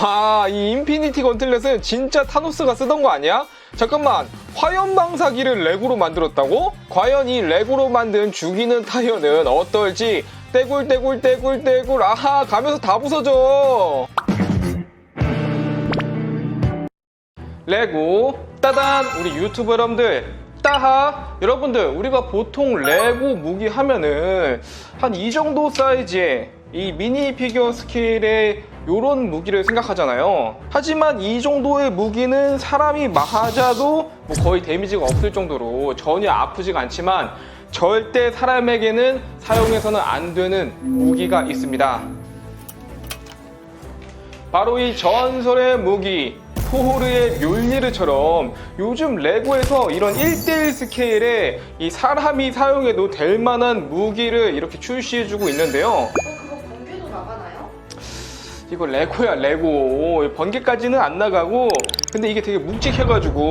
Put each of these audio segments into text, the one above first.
와, 이 인피니티 건틀렛은 진짜 타노스가 쓰던 거 아니야? 잠깐만, 화염방사기를 레고로 만들었다고? 과연 이 레고로 만든 죽이는 타이어는 어떨지 떼굴떼굴떼굴떼굴 아하 가면서 다 부서져. 레고 따단. 우리 유튜버 여러분들 따하. 여러분들, 우리가 보통 레고 무기 하면은 한 이 정도 사이즈의 이 미니 피규어 스케일의 요런 무기를 생각하잖아요. 하지만 이 정도의 무기는 사람이 맞아도 뭐 거의 데미지가 없을 정도로 전혀 아프지가 않지만 절대 사람에게는 사용해서는 안 되는 무기가 있습니다. 바로 이 전설의 무기 토호르의 묠리르처럼 요즘 레고에서 이런 1대1 스케일의 이 사람이 사용해도 될 만한 무기를 이렇게 출시해주고 있는데요. 그거 번개도 나가나요? 이거 레고야, 레고. 번개까지는 안 나가고, 근데 이게 되게 묵직해가지고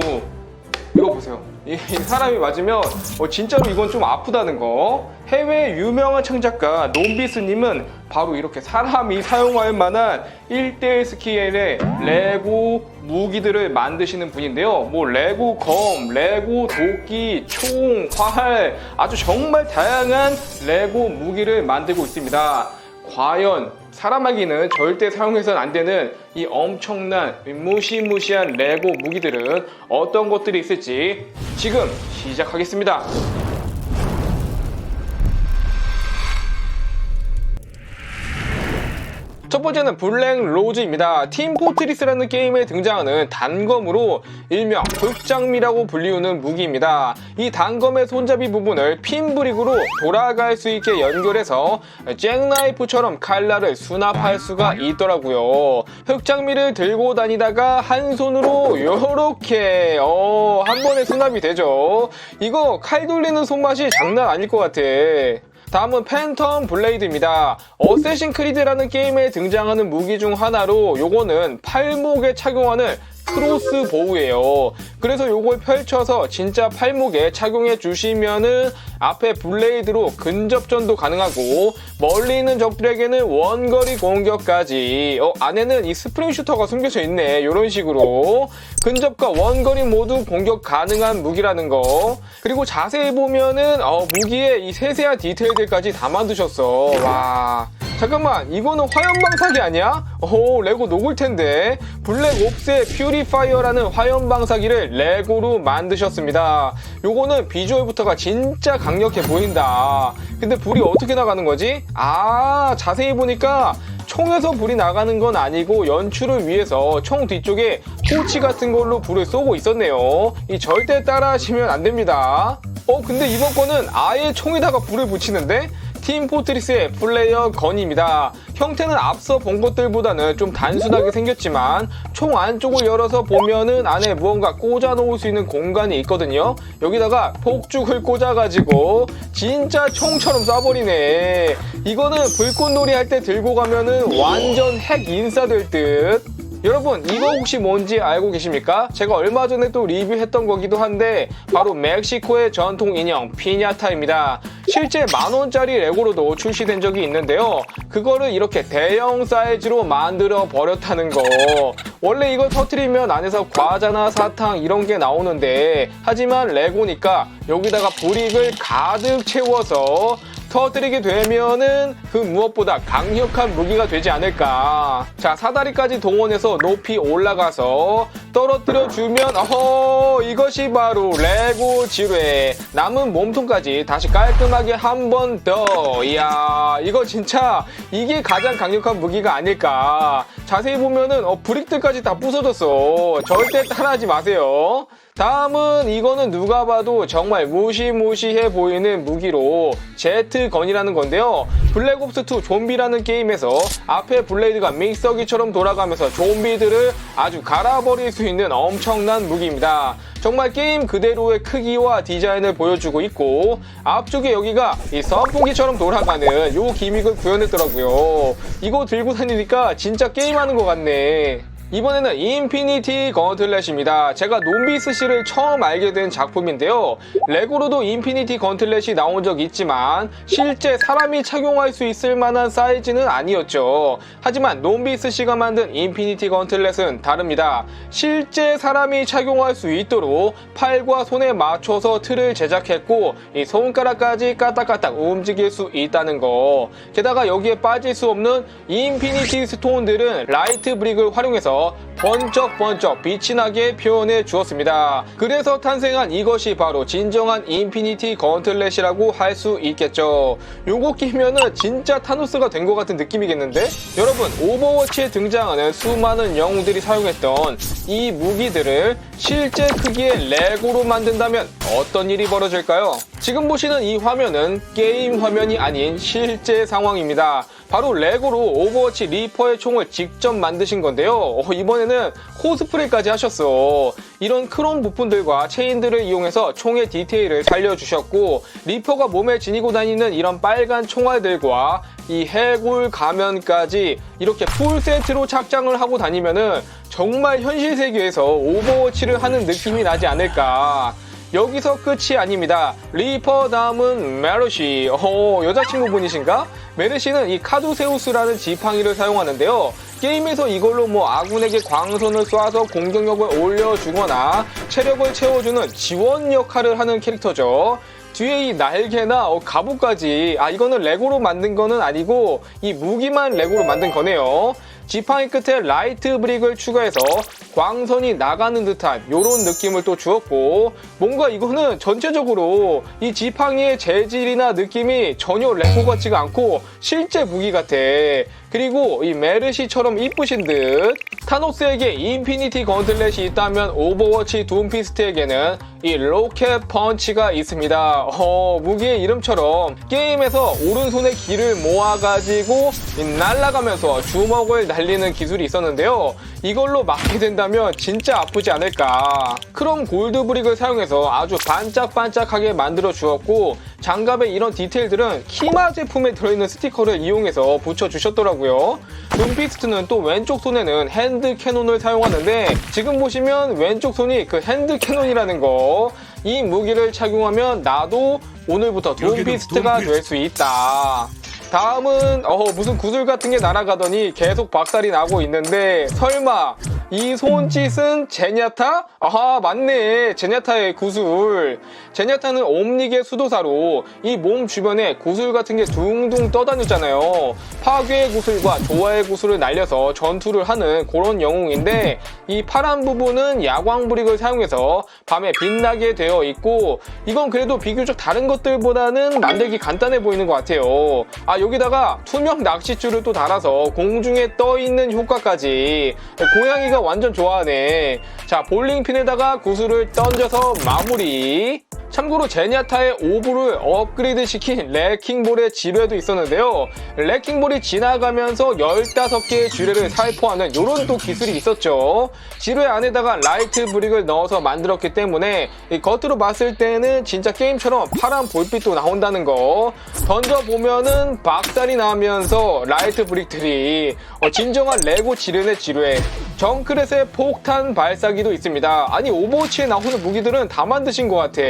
이거 보세요. 이 사람이 맞으면 진짜로 이건 좀 아프다는 거. 해외 유명한 창작가 논비스님은 바로 이렇게 사람이 사용할 만한 1대1 스케일의 레고 무기들을 만드시는 분인데요. 뭐 레고 검, 레고 도끼, 총, 활, 아주 정말 다양한 레고 무기를 만들고 있습니다. 과연 사람에게는 절대 사용해서는 안 되는 이 엄청난 무시무시한 레고 무기들은 어떤 것들이 있을지 지금 시작하겠습니다. 첫 번째는 블랙 로즈입니다. 팀 포트리스라는 게임에 등장하는 단검으로 일명 흑장미라고 불리우는 무기입니다. 이 단검의 손잡이 부분을 핀브릭으로 돌아갈 수 있게 연결해서 잭나이프처럼 칼날을 수납할 수가 있더라고요. 흑장미를 들고 다니다가 한 손으로 요렇게 한 번에 수납이 되죠. 이거 칼 돌리는 손맛이 장난 아닐 것 같아. 다음은 팬텀 블레이드입니다. 어쌔신 크리드라는 게임에 등장하는 무기 중 하나로 요거는 팔목에 착용하는 크로스 보우예요. 그래서 요걸 펼쳐서 진짜 팔목에 착용해 주시면은 앞에 블레이드로 근접전도 가능하고 멀리 있는 적들에게는 원거리 공격까지. 안에는 이 스프링 슈터가 숨겨져 있네. 요런 식으로 근접과 원거리 모두 공격 가능한 무기라는 거. 그리고 자세히 보면은 무기에 이 세세한 디테일들까지 다 만드셨어. 와, 잠깐만, 이거는 화염방사기 아니야? 레고 녹을 텐데. 블랙옵스의 퓨리파이어라는 화염방사기를 레고로 만드셨습니다. 요거는 비주얼부터가 진짜 강력해 보인다. 근데 불이 어떻게 나가는 거지? 자세히 보니까 총에서 불이 나가는 건 아니고 연출을 위해서 총 뒤쪽에 토치 같은 걸로 불을 쏘고 있었네요. 이 절대 따라하시면 안 됩니다. 근데 이번 거는 아예 총에다가 불을 붙이는데? 팀 포트리스의 플레이어 건입니다. 형태는 앞서 본 것들보다는 좀 단순하게 생겼지만 총 안쪽을 열어서 보면은 안에 무언가 꽂아 놓을 수 있는 공간이 있거든요. 여기다가 폭죽을 꽂아가지고 진짜 총처럼 쏴버리네. 이거는 불꽃놀이 할 때 들고 가면은 완전 핵 인싸될 듯. 여러분, 이거 혹시 뭔지 알고 계십니까? 제가 얼마 전에 또 리뷰했던 거기도 한데 바로 멕시코의 전통 인형 피냐타입니다. 실제 10,000원짜리 레고로도 출시된 적이 있는데요. 그거를 이렇게 대형 사이즈로 만들어 버렸다는 거. 원래 이거 터트리면 안에서 과자나 사탕 이런 게 나오는데, 하지만 레고니까 여기다가 브릭을 가득 채워서 터뜨리게 되면은 그 무엇보다 강력한 무기가 되지 않을까. 자, 사다리까지 동원해서 높이 올라가서 떨어뜨려 주면 이것이 바로 레고 지뢰. 남은 몸통까지 다시 깔끔하게 한 번 더. 이야, 이거 진짜 이게 가장 강력한 무기가 아닐까. 자세히 보면은 브릭들까지 다 부서졌어. 절대 따라하지 마세요. 다음은 이거는 누가 봐도 정말 무시무시해 보이는 무기로 제트건이라는 건데요. 블랙옵스2 좀비라는 게임에서 앞에 블레이드가 믹서기처럼 돌아가면서 좀비들을 아주 갈아버릴 수 있는 엄청난 무기입니다. 정말 게임 그대로의 크기와 디자인을 보여주고 있고 앞쪽에 여기가 이 선풍기처럼 돌아가는 요 기믹을 구현했더라고요. 이거 들고 다니니까 진짜 게임하는 것 같네. 이번에는 인피니티 건틀렛입니다. 제가 논비스씨를 처음 알게 된 작품인데요. 레고로도 인피니티 건틀렛이 나온 적 있지만 실제 사람이 착용할 수 있을 만한 사이즈는 아니었죠. 하지만 논비스씨가 만든 인피니티 건틀렛은 다릅니다. 실제 사람이 착용할 수 있도록 팔과 손에 맞춰서 틀을 제작했고 이 손가락까지 까딱까딱 움직일 수 있다는 거. 게다가 여기에 빠질 수 없는 인피니티 스톤들은 라이트 브릭을 활용해서 번쩍번쩍 빛이 나게 표현해 주었습니다. 그래서 탄생한 이것이 바로 진정한 인피니티 건틀렛이라고 할 수 있겠죠. 요거 끼면은 진짜 타노스가 된 것 같은 느낌이겠는데? 여러분, 오버워치에 등장하는 수많은 영웅들이 사용했던 이 무기들을 실제 크기의 레고로 만든다면 어떤 일이 벌어질까요? 지금 보시는 이 화면은 게임 화면이 아닌 실제 상황입니다. 바로 레고로 오버워치 리퍼의 총을 직접 만드신 건데요. 이번에는 코스프레까지 하셨어. 이런 크롬 부품들과 체인들을 이용해서 총의 디테일을 살려주셨고 리퍼가 몸에 지니고 다니는 이런 빨간 총알들과 이 해골 가면까지 이렇게 풀세트로 착장을 하고 다니면은 정말 현실 세계에서 오버워치를 하는 느낌이 나지 않을까. 여기서 끝이 아닙니다. 리퍼 다음은 메르시. 여자친구분이신가? 메르시는 이 카두세우스라는 지팡이를 사용하는데요. 게임에서 이걸로 아군에게 광선을 쏴서 공격력을 올려주거나 체력을 채워주는 지원 역할을 하는 캐릭터죠. 뒤에 이 날개나 갑옷까지 이거는 레고로 만든 거는 아니고 이 무기만 레고로 만든 거네요. 지팡이 끝에 라이트 브릭을 추가해서 광선이 나가는 듯한 이런 느낌을 또 주었고 뭔가 이거는 전체적으로 이 지팡이의 재질이나 느낌이 전혀 레고 같지가 않고 실제 무기 같아. 그리고 이 메르시처럼 이쁘신 듯. 타노스에게 인피니티 건틀렛이 있다면 오버워치 둠피스트에게는 이 로켓 펀치가 있습니다. 무기의 이름처럼 게임에서 오른손에 기를 모아가지고 날아가면서 주먹을 날리는 기술이 있었는데요. 이걸로 맞게 된다면 진짜 아프지 않을까. 크롬 골드 브릭을 사용해서 아주 반짝반짝하게 만들어 주었고 장갑의 이런 디테일들은 키마 제품에 들어있는 스티커를 이용해서 붙여주셨더라고요. 둠피스트는 또 왼쪽 손에는 핸드 캐논을 사용하는데 지금 보시면 왼쪽 손이 그 핸드 캐논이라는 거. 이 무기를 착용하면 나도 오늘부터 둠피스트가 될 수 있다. 다음은 무슨 구슬 같은 게 날아가더니 계속 박살이 나고 있는데 설마 이 손짓은 제냐타? 맞네. 제냐타의 구슬. 제냐타는 옴닉의 수도사로 이 몸 주변에 구슬 같은 게 둥둥 떠다녔잖아요. 파괴의 구슬과 조화의 구슬을 날려서 전투를 하는 그런 영웅인데 이 파란 부분은 야광 브릭을 사용해서 밤에 빛나게 되어 있고 이건 그래도 비교적 다른 것들보다는 만들기 간단해 보이는 것 같아요. 여기다가 투명 낚싯줄을 또 달아서 공중에 떠 있는 효과까지. 고양이가 완전 좋아하네. 자, 볼링핀에다가 구슬을 던져서 마무리. 참고로 제냐타의 오브를 업그레이드 시킨 레킹볼의 지뢰도 있었는데요. 레킹볼이 지나가면서 15개의 지뢰를 살포하는 이런 또 기술이 있었죠. 지뢰 안에다가 라이트 브릭을 넣어서 만들었기 때문에 겉으로 봤을 때는 진짜 게임처럼 파란 볼빛도 나온다는 거. 던져보면은 박살이 나면서 라이트 브릭들이 진정한 레고 지뢰네 지뢰. 정크렛의 폭탄 발사기도 있습니다. 아니 오버워치에 나오는 무기들은 다 만드신 것 같아.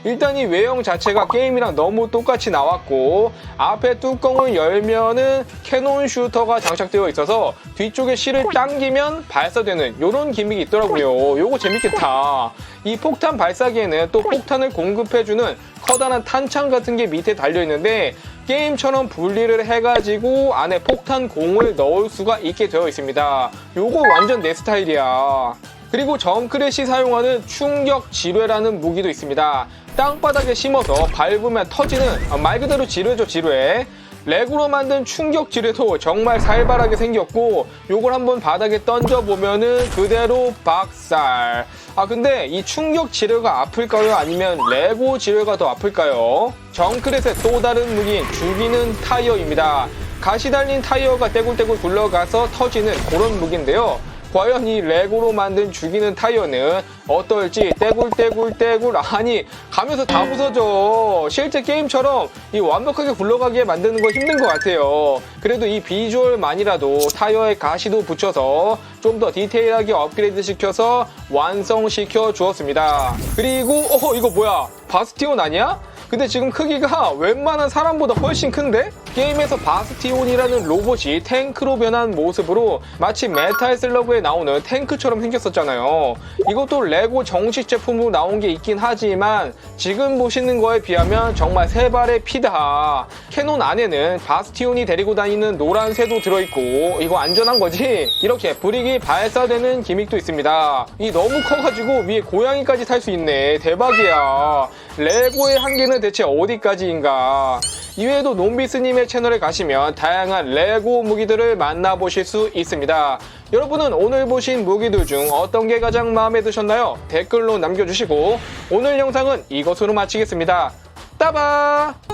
일단 이 외형 자체가 게임이랑 너무 똑같이 나왔고 앞에 뚜껑을 열면은 캐논 슈터가 장착되어 있어서 뒤쪽에 실을 당기면 발사되는 이런 기믹이 있더라고요. 요거 재밌겠다. 이 폭탄 발사기에는 또 폭탄을 공급해주는 커다란 탄창 같은 게 밑에 달려있는데 게임처럼 분리를 해가지고 안에 폭탄 공을 넣을 수가 있게 되어 있습니다. 요거 완전 내 스타일이야. 그리고 정크렛이 사용하는 충격 지뢰라는 무기도 있습니다. 땅바닥에 심어서 밟으면 터지는 말 그대로 지뢰죠 지뢰. 레고로 만든 충격 지뢰도 정말 살벌하게 생겼고 요걸 한번 바닥에 던져보면은 그대로 박살. 근데 이 충격 지뢰가 아플까요? 아니면 레고 지뢰가 더 아플까요? 정크렛의 또 다른 무기인 죽이는 타이어입니다. 가시 달린 타이어가 떼굴떼굴 굴러가서 터지는 그런 무기인데요. 과연 이 레고로 만든 죽이는 타이어는 어떨지 떼굴떼굴떼굴 아니 가면서 다 부서져. 실제 게임처럼 이 완벽하게 굴러가게 만드는 거 힘든 것 같아요. 그래도 이 비주얼만이라도 타이어에 가시도 붙여서 좀 더 디테일하게 업그레이드 시켜서 완성시켜 주었습니다. 그리고 이거 뭐야? 바스티온 아니야? 근데 지금 크기가 웬만한 사람보다 훨씬 큰데? 게임에서 바스티온이라는 로봇이 탱크로 변한 모습으로 마치 메탈 슬러그에 나오는 탱크처럼 생겼었잖아요. 이것도 레고 정식 제품으로 나온 게 있긴 하지만 지금 보시는 거에 비하면 정말 세 발의 피다. 캐논 안에는 바스티온이 데리고 다니는 노란 새도 들어있고 이거 안전한 거지? 이렇게 불익이 발사되는 기믹도 있습니다. 이 너무 커가지고 위에 고양이까지 탈 수 있네. 대박이야. 레고의 한계는 대체 어디까지인가? 이외에도 논비스님의 채널에 가시면 다양한 레고 무기들을 만나보실 수 있습니다. 여러분은 오늘 보신 무기들 중 어떤 게 가장 마음에 드셨나요? 댓글로 남겨주시고 오늘 영상은 이것으로 마치겠습니다. 따바!